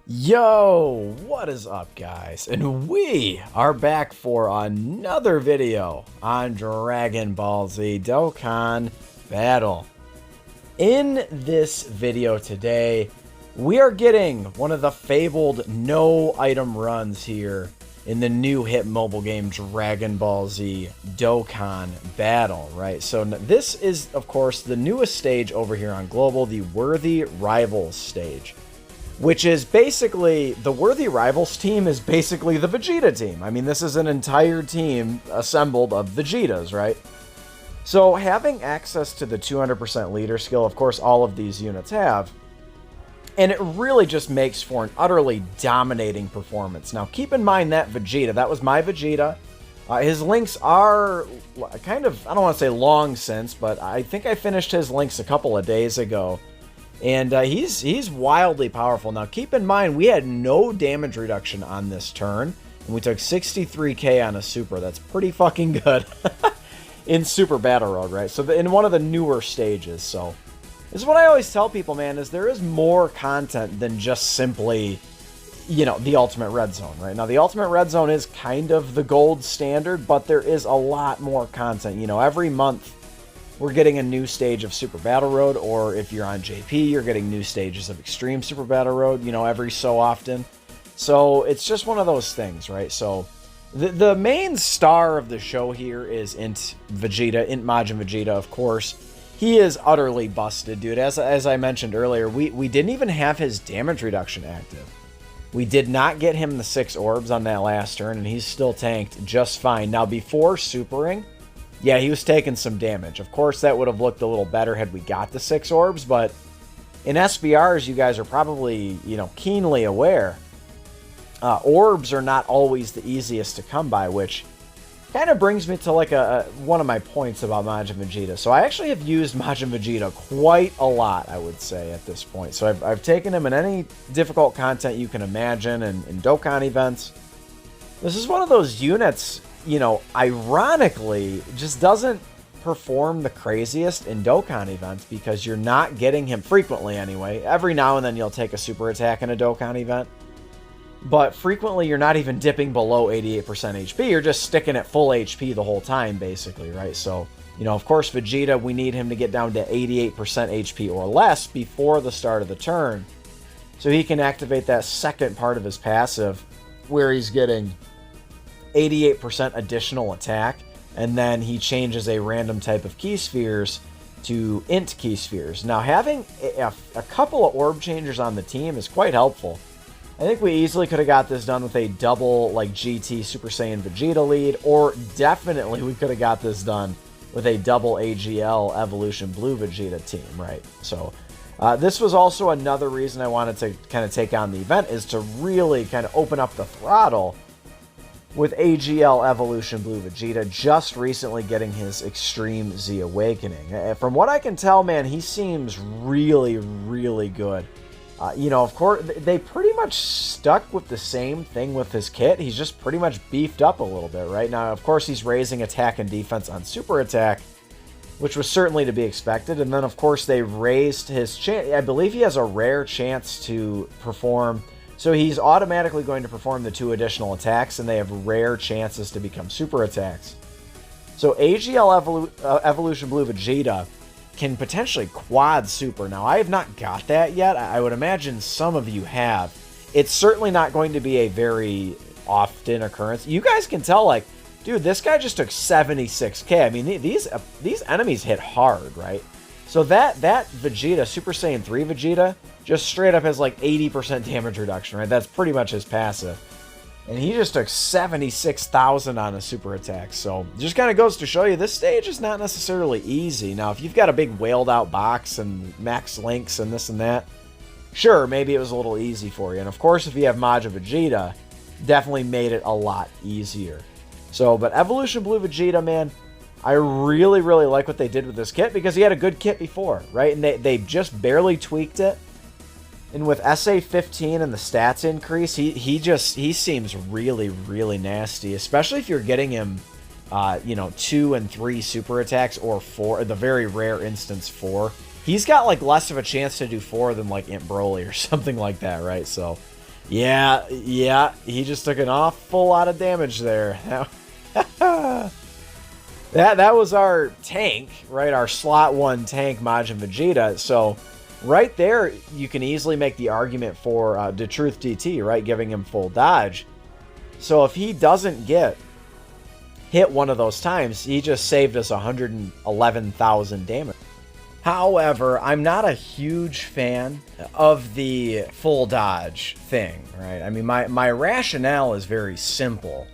Yo, what is up, guys? And we are back for another video on Dragon Ball Z Dokkan Battle. In this video today, we are getting one of the fabled no item runs here in the new hit mobile game Dragon Ball Z Dokkan Battle, right? So this is, of course, the newest stage over here on Global, the Worthy Rivals stage. Which is basically, the Worthy Rivals team is basically the Vegeta team. I mean, this is an entire team assembled of Vegetas, right? So having access to the 200% leader skill, of course, all of these units have. And it really just makes for an utterly dominating performance. Now, keep in mind that Vegeta, that was my Vegeta. His links are kind of, I don't want to say long since, but I think I finished his links a couple of days ago. And he's wildly powerful. Now, keep in mind, we had no damage reduction on this turn. And we took 63k on a super. That's pretty fucking good in Super Battle Road, right? So in one of the newer stages. So this is what I always tell people, man, is there is more content than just simply, you know, the Ultimate Red Zone, right? Now, the Ultimate Red Zone is kind of the gold standard, but there is a lot more content. You know, every month, we're getting a new stage of Super Battle Road, or if you're on JP, you're getting new stages of Extreme Super Battle Road, you know, every so often. So it's just one of those things, right? So the main star of the show here is INT Vegeta, INT Majin Vegeta, of course. He is utterly busted, dude. As I mentioned earlier, we didn't even have his damage reduction active. We did not get him the 6 orbs on that last turn, and he's still tanked just fine. Now, before supering, yeah, he was taking some damage. Of course, that would have looked a little better had we got the 6 orbs, but in SBRs, you guys are probably, you know, keenly aware. Orbs are not always the easiest to come by, which kind of brings me to like one of my points about Majin Vegeta. So I actually have used Majin Vegeta quite a lot, I would say, at this point. So I've taken him in any difficult content you can imagine and in Dokkan events. This is one of those units, you know, ironically, just doesn't perform the craziest in Dokkan events because you're not getting him frequently anyway. Every now and then you'll take a super attack in a Dokkan event, but frequently you're not even dipping below 88% HP. You're just sticking at full HP the whole time, basically, right? So, you know, of course, Vegeta, we need him to get down to 88% HP or less before the start of the turn, so he can activate that second part of his passive where he's getting 88% additional attack, and then he changes a random type of key spheres to INT key spheres. Now, having a couple of orb changers on the team is quite helpful. I think we easily could have got this done with a double, like, GT Super Saiyan Vegeta lead, or definitely we could have got this done with a double AGL Evolution Blue Vegeta team, right? So, this was also another reason I wanted to kind of take on the event, is to really kind of open up the throttle with AGL Evolution Blue Vegeta just recently getting his Extreme Z Awakening. From what I can tell, man, he seems really, really good. You know, of course, they pretty much stuck with the same thing with his kit. He's just pretty much beefed up a little bit, right? Now, of course, he's raising attack and defense on super attack, which was certainly to be expected. And then, of course, they raised his chance. I believe he has a rare chance to perform. So he's automatically going to perform the 2 additional attacks, and they have rare chances to become super attacks. So AGL Evolution Blue Vegeta can potentially quad super. Now, I have not got that yet. I would imagine some of you have. It's certainly not going to be a very often occurrence. You guys can tell, like, dude, this guy just took 76k. I mean, these enemies hit hard, right? So that Vegeta, Super Saiyan 3 Vegeta, just straight up has like 80% damage reduction, right? That's pretty much his passive. And he just took 76,000 on a super attack. So just kind of goes to show you this stage is not necessarily easy. Now, if you've got a big whaled out box and max links and this and that, sure, maybe it was a little easy for you. And of course, if you have Majin Vegeta, definitely made it a lot easier. So, but Evolution Blue Vegeta, man, I really, really like what they did with this kit because he had a good kit before, right? And they just barely tweaked it. And with SA 15 and the stats increase, he seems really, really nasty, especially if you're getting him, you know, 2 and 3 super attacks or 4, the very rare instance 4. He's got like less of a chance to do 4 than like Imp Broly or something like that, right? So Yeah, he just took an awful lot of damage there. That was our tank, right? Our slot 1 tank, Majin Vegeta. So right there, you can easily make the argument for the Truth DT, right? Giving him full dodge. So if he doesn't get hit one of those times, he just saved us 111,000 damage. However, I'm not a huge fan of the full dodge thing, right? I mean, my rationale is very simple.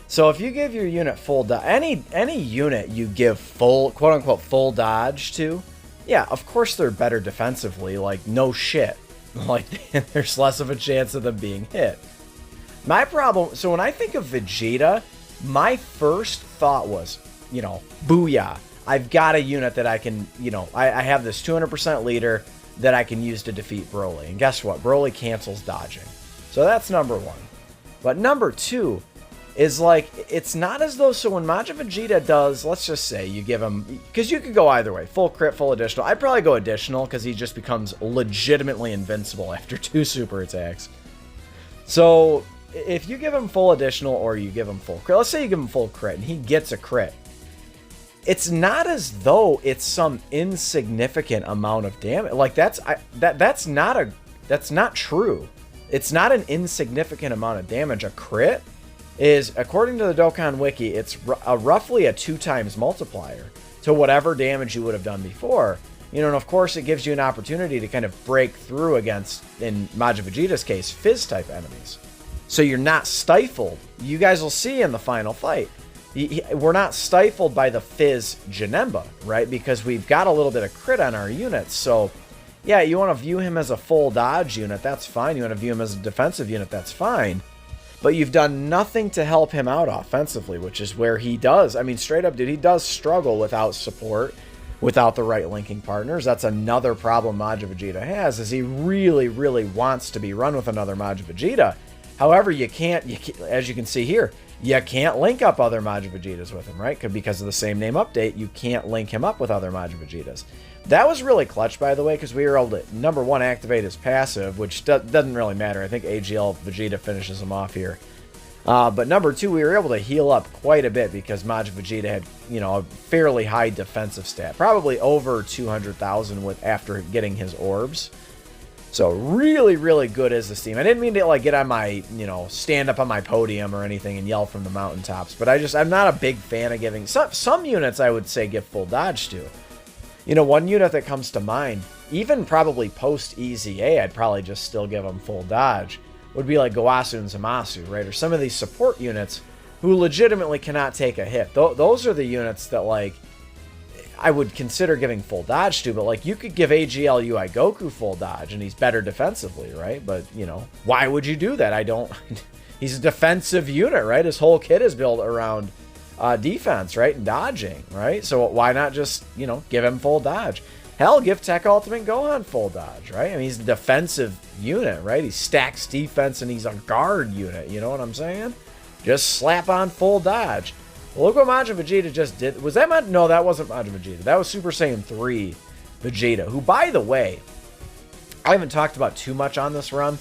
So if you give your unit full dodge, any unit you give full, quote-unquote, full dodge to, yeah, of course they're better defensively, like, no shit. Like, there's less of a chance of them being hit. My problem, so when I think of Vegeta, my first thought was, you know, booyah. I've got a unit that I can, you know, I have this 200% leader that I can use to defeat Broly. And guess what? Broly cancels dodging. So that's number one. But number two is like, it's not as though, so when Majin Vegeta does, let's just say you give him, because you could go either way, full crit, full additional. I'd probably go additional because he just becomes legitimately invincible after 2 super attacks. So if you give him full additional or you give him full crit, let's say you give him full crit and he gets a crit. It's not as though it's some insignificant amount of damage. Like that's not true. It's not an insignificant amount of damage. A crit is, according to the Dokkan Wiki, it's roughly a 2 times multiplier to whatever damage you would have done before. You know, and of course it gives you an opportunity to kind of break through against, in Majin Vegeta's case, Fizz type enemies. So you're not stifled. You guys will see in the final fight. We're not stifled by the Fizz Janemba, right? Because we've got a little bit of crit on our units. So, yeah, you want to view him as a full dodge unit, that's fine. You want to view him as a defensive unit, that's fine. But you've done nothing to help him out offensively, which is where he does. I mean, straight up, dude, he does struggle without support, without the right linking partners. That's another problem Majin Vegeta has, is he really, really wants to be run with another Majin Vegeta. However, you can't, as you can see here, you can't link up other Majin Vegetas with him, right? Because of the same name update, you can't link him up with other Majin Vegetas. That was really clutch, by the way, because we were able to, number one, activate his passive, which doesn't really matter. I think AGL Vegeta finishes him off here. But number two, we were able to heal up quite a bit because Majin Vegeta had, you know, a fairly high defensive stat, probably over 200,000 after getting his orbs. So really, really good as this team. I didn't mean to like get on my, you know, stand up on my podium or anything and yell from the mountaintops, but I'm not a big fan of giving some units. I would say give full dodge to. You know, one unit that comes to mind, even probably post EZA, I'd probably just still give them full dodge, would be like Gowasu and Zamasu, right? Or some of these support units who legitimately cannot take a hit. Those are the units that, like, I would consider giving full dodge to, but like you could give AGL UI Goku full dodge and he's better defensively, right? But, you know, why would you do that? He's a defensive unit, right? His whole kit is built around defense, right? And dodging, right? So why not just, you know, give him full dodge? Hell, give Tech Ultimate Gohan full dodge, right? I mean, he's a defensive unit, right? He stacks defense and he's a guard unit, you know what I'm saying? Just slap on full dodge. Well, look what Majin Vegeta just did. Was that No, that wasn't Majin Vegeta. That was Super Saiyan 3 Vegeta, who, by the way, I haven't talked about too much on this run,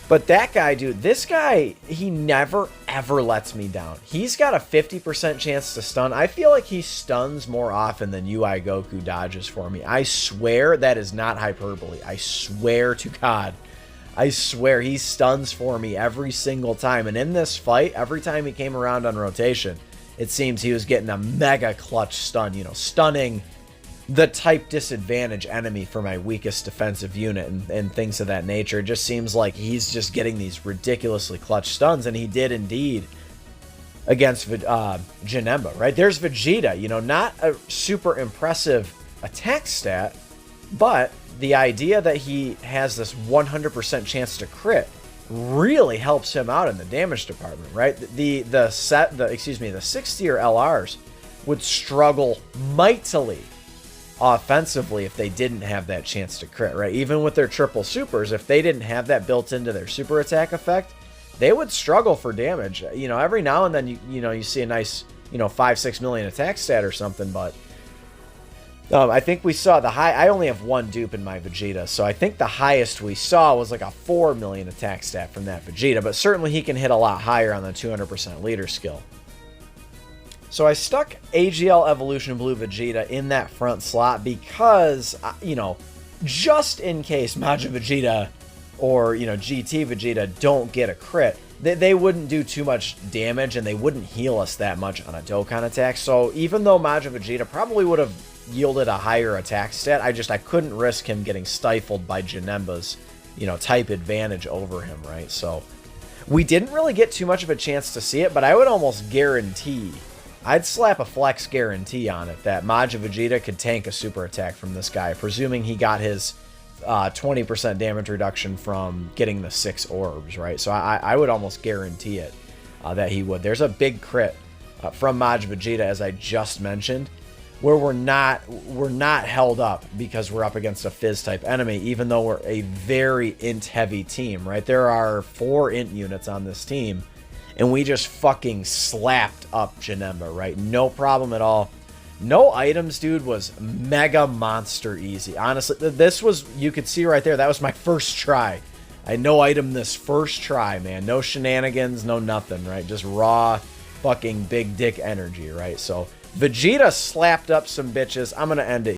but that guy, dude, this guy, he never, ever lets me down. He's got a 50% chance to stun. I feel like he stuns more often than UI Goku dodges for me. I swear that is not hyperbole. I swear to God. I swear he stuns for me every single time. And in this fight, every time he came around on rotation, it seems he was getting a mega clutch stun, you know, stunning the type disadvantage enemy for my weakest defensive unit and things of that nature. It just seems like he's just getting these ridiculously clutch stuns, and he did indeed against Janemba, right? There's Vegeta, you know, not a super impressive attack stat, but the idea that he has this 100% chance to crit really helps him out in the damage department, right? The 6th tier LRs would struggle mightily offensively if they didn't have that chance to crit, right? Even with their triple supers, if they didn't have that built into their super attack effect, they would struggle for damage. You know, every now and then you see a nice, you know, 5-6 million attack stat or something, but I think we saw the high. I only have one dupe in my Vegeta, so I think the highest we saw was like a 4 million attack stat from that Vegeta, but certainly he can hit a lot higher on the 200% leader skill. So I stuck AGL Evolution Blue Vegeta in that front slot because, you know, just in case Majin Vegeta or, you know, GT Vegeta don't get a crit, they wouldn't do too much damage and they wouldn't heal us that much on a Dokkan attack. So even though Majin Vegeta probably would have yielded a higher attack stat, I couldn't risk him getting stifled by Janemba's, you know, type advantage over him, right? So we didn't really get too much of a chance to see it, but I would almost guarantee, I'd slap a flex guarantee on it that Majin Vegeta could tank a super attack from this guy, presuming he got his 20% damage reduction from getting the 6 orbs, right? So I would almost guarantee it that he would. There's a big crit from Majin Vegeta, as I just mentioned, where we're not held up because we're up against a Fizz type enemy, even though we're a very int heavy team, right? There are 4 int units on this team, and we just fucking slapped up Janemba, right? No problem at all. No items, dude, was mega monster easy. Honestly, this was, you could see right there, that was my first try. I had no item this first try, man. No shenanigans, no nothing, right? Just raw fucking big dick energy, right? So Vegeta slapped up some bitches. I'm going to end it